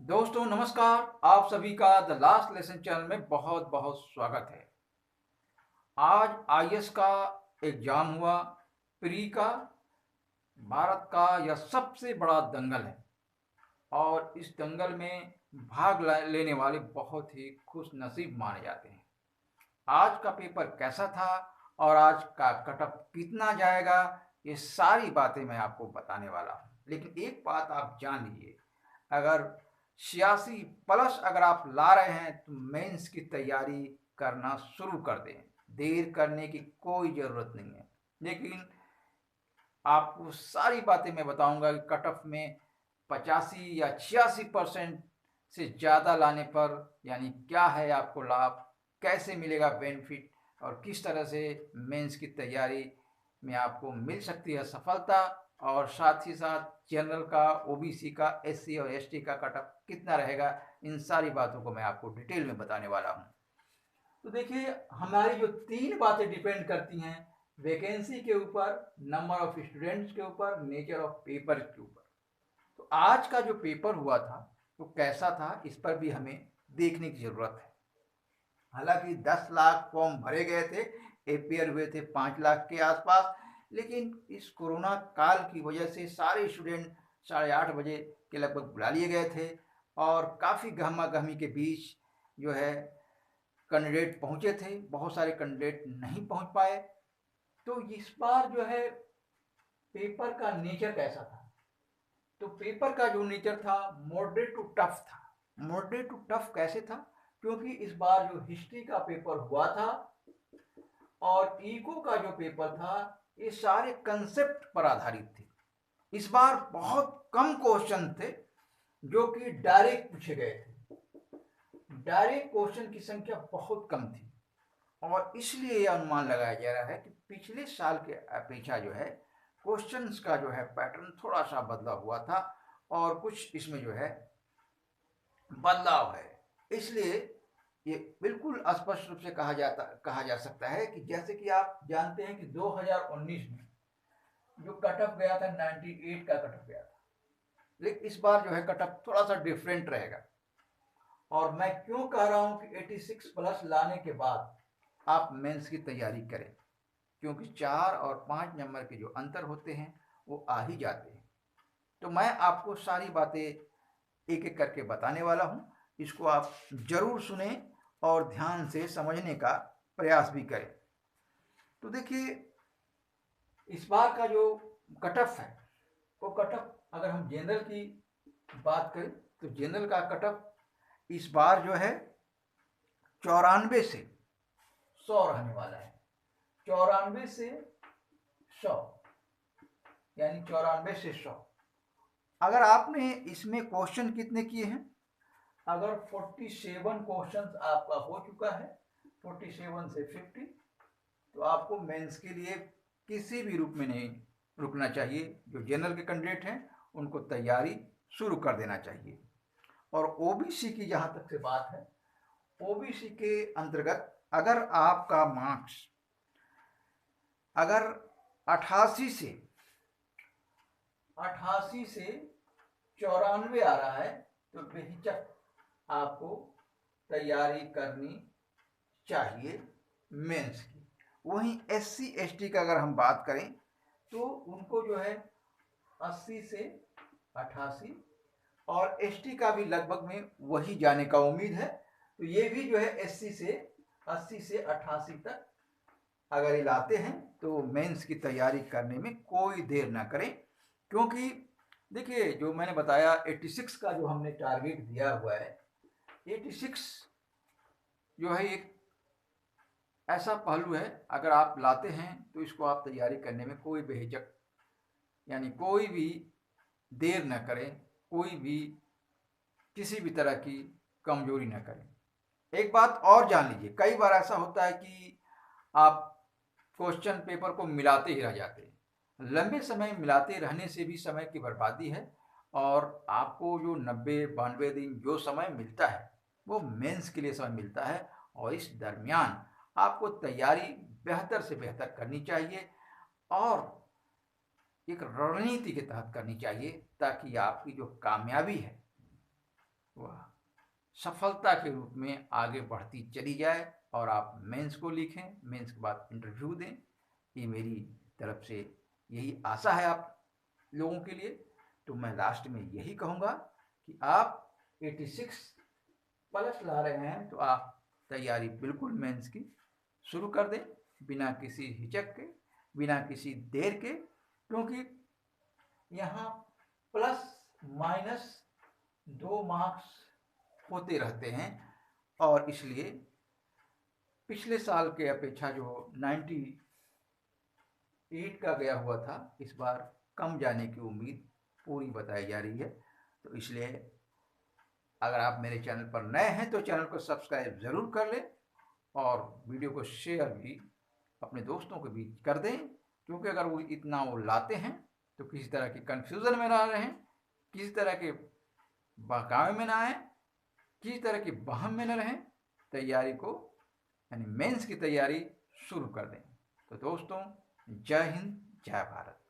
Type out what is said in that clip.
दोस्तों नमस्कार। आप सभी का द लास्ट लेसन चैनल में बहुत बहुत स्वागत है। आज आईएएस का एग्जाम हुआ। प्री का भारत का यह सबसे बड़ा दंगल है और इस दंगल में लेने वाले बहुत ही खुश नसीब माने जाते हैं। आज का पेपर कैसा था और आज का कटअप कितना जाएगा, ये सारी बातें मैं आपको बताने वाला हूँ। लेकिन एक बात आप जान लीजिए, अगर 86+ अगर आप ला रहे हैं तो मेंस की तैयारी करना शुरू कर दें। देर करने की कोई ज़रूरत नहीं है। लेकिन आपको सारी बातें मैं बताऊंगा कि कट ऑफ में 85 या 86% से ज़्यादा लाने पर यानी क्या है आपको लाभ, कैसे मिलेगा बेनिफिट और किस तरह से मेंस की तैयारी में आपको मिल सकती है सफलता। और साथ ही साथ जनरल का, ओबीसी का, एससी और एसटी का कट ऑफ कितना रहेगा, इन सारी बातों को मैं आपको डिटेल में बताने वाला हूँ। तो देखिए, हमारी जो 3 बातें डिपेंड करती हैं, वैकेंसी के ऊपर, नंबर ऑफ स्टूडेंट्स के ऊपर, नेचर ऑफ पेपर के ऊपर। तो आज का जो पेपर हुआ था वो कैसा था, इस पर भी हमें देखने की ज़रूरत है। हालांकि 10 लाख फॉर्म भरे गए थे, अपेयर हुए थे 5 लाख के आसपास, लेकिन इस कोरोना काल की वजह से सारे स्टूडेंट 8:30 बजे के लगभग बुला लिए गए थे और काफ़ी गहमा गहमी के बीच जो है कैंडिडेट पहुंचे थे। बहुत सारे कैंडिडेट नहीं पहुंच पाए। तो इस बार जो है पेपर का नेचर कैसा था, तो पेपर का जो नेचर था मॉडरेट टू टफ था। मॉडरेट टू टफ कैसे था, क्योंकि इस बार जो हिस्ट्री का पेपर हुआ था और इको का जो पेपर था, ये सारे कंसेप्ट पर आधारित थे। इस बार बहुत कम क्वेश्चन थे जो कि डायरेक्ट पूछे गए थे। डायरेक्ट क्वेश्चन की संख्या बहुत कम थी और इसलिए यह अनुमान लगाया जा रहा है कि पिछले साल के अपेक्षा जो है क्वेश्चंस का जो है पैटर्न थोड़ा सा बदला हुआ था और कुछ इसमें जो है बदलाव है। इसलिए ये बिल्कुल स्पष्ट रूप से कहा जा सकता है कि जैसे कि आप जानते हैं कि 2019 में जो कटअप गया था 98 का कटअप गया था, लेकिन इस बार जो है कटअप थोड़ा सा डिफरेंट रहेगा। और मैं क्यों कह रहा हूं कि 86+ लाने के बाद आप मेंस की तैयारी करें, क्योंकि 4 और 5 नंबर के जो अंतर होते हैं वो आ ही जाते हैं। तो मैं आपको सारी बातें एक एक करके बताने वाला हूँ। इसको आप जरूर सुने और ध्यान से समझने का प्रयास भी करें। तो देखिए, इस बार का जो कटअप है वो कटअप, अगर हम जनरल की बात करें तो जनरल का कटअप इस बार जो है 94 से 100 रहने वाला है। 94 से 100 यानी 94 से 100। अगर आपने इसमें क्वेश्चन कितने किए हैं, अगर 47 क्वेश्चन आपका हो चुका है, 47 से 50, तो आपको मेंस के लिए किसी भी रूप में नहीं रुकना चाहिए। जो जनरल के कैंडिडेट हैं उनको तैयारी शुरू कर देना चाहिए। और ओबीसी की जहाँ तक से बात है, ओबीसी के अंतर्गत अगर आपका मार्क्स अगर 88 से 94 आ रहा है तो बेहिचक आपको तैयारी करनी चाहिए मेंस की। वहीं एससी एसटी का अगर हम बात करें तो उनको जो है 80 से 88, और एसटी का भी लगभग में वही जाने का उम्मीद है। तो ये भी जो है 80 से 88 तक अगर ये लाते हैं तो मेंस की तैयारी करने में कोई देर ना करें। क्योंकि देखिए, जो मैंने बताया 86 का जो हमने टारगेट दिया हुआ है, 86 जो है एक ऐसा पहलू है, अगर आप लाते हैं तो इसको आप तैयारी करने में कोई बेहिचक यानी कोई भी देर न करें, कोई भी किसी भी तरह की कमजोरी न करें। एक बात और जान लीजिए, कई बार ऐसा होता है कि आप क्वेश्चन पेपर को मिलाते ही रह जाते हैं। लंबे समय मिलाते रहने से भी समय की बर्बादी है और आपको जो 90-92 दिन जो समय मिलता है वो मेंस के लिए समय मिलता है और इस दरमियान आपको तैयारी बेहतर से बेहतर करनी चाहिए और एक रणनीति के तहत करनी चाहिए, ताकि आपकी जो कामयाबी है वह सफलता के रूप में आगे बढ़ती चली जाए और आप मेंस को लिखें, मेंस के बाद इंटरव्यू दें। ये मेरी तरफ से यही आशा है आप लोगों के लिए। तो मैं लास्ट में यही कहूँगा कि आप 86 प्लस ला रहे हैं तो आप तैयारी बिल्कुल मेंस की शुरू कर दें, बिना किसी हिचक के, बिना किसी देर के, क्योंकि यहाँ प्लस माइनस 2 मार्क्स होते रहते हैं और इसलिए पिछले साल के अपेक्षा जो 98 का गया हुआ था, इस बार कम जाने की उम्मीद पूरी बताई जा रही है। तो इसलिए अगर आप मेरे चैनल पर नए हैं तो चैनल को सब्सक्राइब ज़रूर कर लें और वीडियो को शेयर भी अपने दोस्तों के बीच कर दें, क्योंकि अगर वो इतना वो लाते हैं तो किसी तरह की कन्फ्यूज़न में ना रहें, किसी तरह के बहकावे में ना आए, किसी तरह की बहम में न रहें, तैयारी को यानी मेंस की तैयारी शुरू कर दें। तो दोस्तों, जय हिंद, जय भारत।